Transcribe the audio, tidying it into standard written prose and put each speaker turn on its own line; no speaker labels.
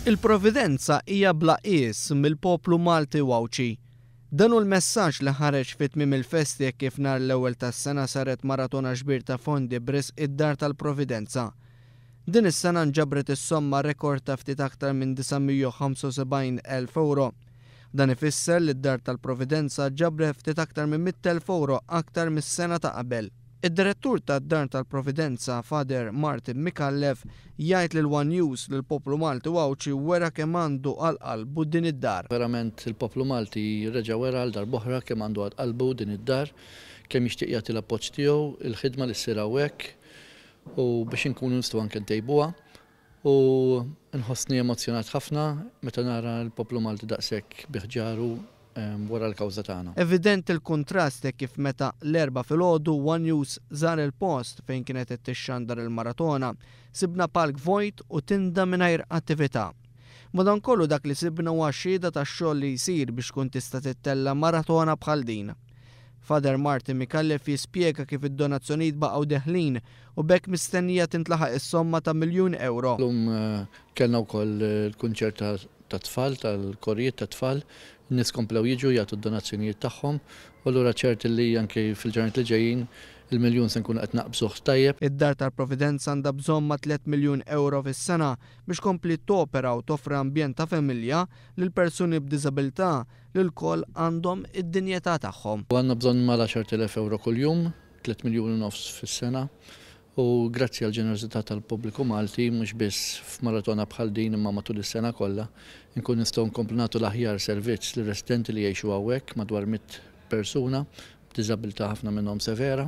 Il-Providenza hija bla qies mill-poplu Malti Wawċi. Dan hu l-messaġġ li ħareġ fit-tmiem il-festi kif nhar l-ewwel tas-sena saret maratona kbir ta' fondi b'risq id-Dar tal-Providenza. Din is-sena nġabret is-somma rekord ta' ftit aktar minn 975,000 euro. Dan ifisser li d-Dar tal-Providenza ġabret ftit aktar minn 100,000 euro aktar mis-sena ta' qabel. Id-direttur tad-Dar tal-Providenza, Father Martin Mikallef, jgħid lil One News li l-poplu Malti Wawċi wera kemm għandu għal-qalbu din id-dar.
Verament il-poplu Malti reġa' wera għal darb'oħra kemm għandu għal-qalbu din id-dar, kemm jixtieq jagħti l-appoġġ tiegħu, il-ħidma li ssir hawnhekk u biex inkunu nistgħu anke ntejbuha. U nħossni emozjonat ħafna meta nara l-poplu Malti daqshekk biħġaru wara l-kawża tagħna.
Evident il-kontrast kif meta l-erba' filgħodu One News żar il-post fejn kienet qed tixxandar il-maratona, sibna palk vojt u tinda mingħajr attività. Madankollu dak li sibna huwa xhieda tax-xogħol li jsir biex tkun tista' tittella maratona bħal din. Father Martin Mikallef jispjega kif id-donazzjonijiet baqgħu deħlin u bekk mistennija tintlaħaq is-somma ta' miljun euro.
Kellna wkoll il-kunċert ta' tfal, tal-korrijiet ta' tfal, n-nies komplew jiġu jagħtu d-donazzjonijiet tagħhom, u allura ċert li anke fil-ġranet li ġejjin il-miljun se nkunu qed naqbżuh tajjeb.
Id-Dar tal-Providenza għandha bżonn ma' 3 miljun euro fis-sena biex kompli topera u toffri ambjent ta' familja lil persuni b'diżabilità li l-koll għandhom id-dinjetà tagħhom.
Għandna bżonn mal 10,000 euro kuljum, 3 miljun u nofs fis-sena. U grazzi għal ġenerożità tal-pubbliku Malti, mhux biss f'maratona bħal din imma matul is-sena kollha, nkun nistgħu nkomplu nagħtu l-aħjar servizz lir residenti li jgħixu hawnhekk madwar 100 persuna b'diżabilità ħafna minnhom severa.